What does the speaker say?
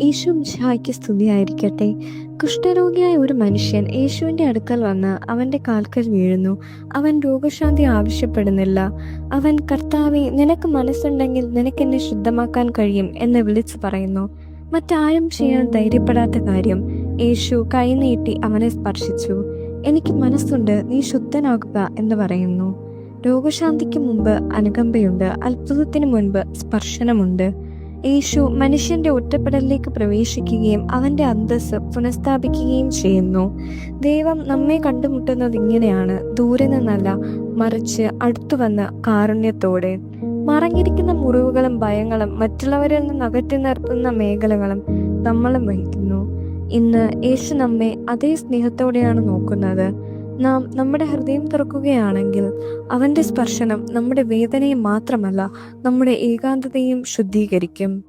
യേശു മിശിഹായ്ക്ക് സ്തുതിയായിരിക്കട്ടെ. കുഷ്ഠരോഗിയായ ഒരു മനുഷ്യൻ യേശുവിന്റെ അടുക്കൽ വന്ന് അവന്റെ കാൽക്കൽ വീഴുന്നു. അവൻ രോഗശാന്തി ആവശ്യപ്പെടുന്നില്ല. അവൻ, കർത്താവേ, നിനക്ക് മനസ്സുണ്ടെങ്കിൽ നിനക്കെന്നെ ശുദ്ധമാക്കാൻ കഴിയും എന്ന് വിളിച്ചു പറയുന്നു. മറ്റാരും ചെയ്യാൻ ധൈര്യപ്പെടാത്ത കാര്യം യേശു കൈനീട്ടി അവനെ സ്പർശിച്ചു. എനിക്ക് മനസ്സുണ്ട്, നീ ശുദ്ധനാകുക എന്ന് പറയുന്നു. രോഗശാന്തിക്ക് മുമ്പ് അനുകമ്പയുണ്ട്, അത്ഭുതത്തിന് മുൻപ് സ്പർശനമുണ്ട്. യേശു മനുഷ്യന്റെ ഒറ്റപ്പെടലിലേക്ക് പ്രവേശിക്കുകയും അവന്റെ അന്തസ്സ് പുനഃസ്ഥാപിക്കുകയും ചെയ്യുന്നു. ദൈവം നമ്മെ കണ്ടുമുട്ടുന്നത് ഇങ്ങനെയാണ്, ദൂരെ നിന്നല്ല, മറിച്ച് അടുത്തു വന്ന് കാരുണ്യത്തോടെ. മറഞ്ഞിരിക്കുന്ന മുറിവുകളും ഭയങ്ങളും മറ്റുള്ളവരിൽ നിന്ന് അകറ്റി നിർത്തുന്ന മേഖലകളും നമ്മളും വഹിക്കുന്നു. ഇന്ന് യേശു നമ്മെ അതേ സ്നേഹത്തോടെയാണ് നോക്കുന്നത്. നാം നമ്മുടെ ഹൃദയം തുറക്കുകയാണെങ്കിൽ അവന്റെ സ്പർശനം നമ്മുടെ വേദനയെ മാത്രമല്ല, നമ്മുടെ ഏകാന്തതയും ശുദ്ധീകരിക്കും.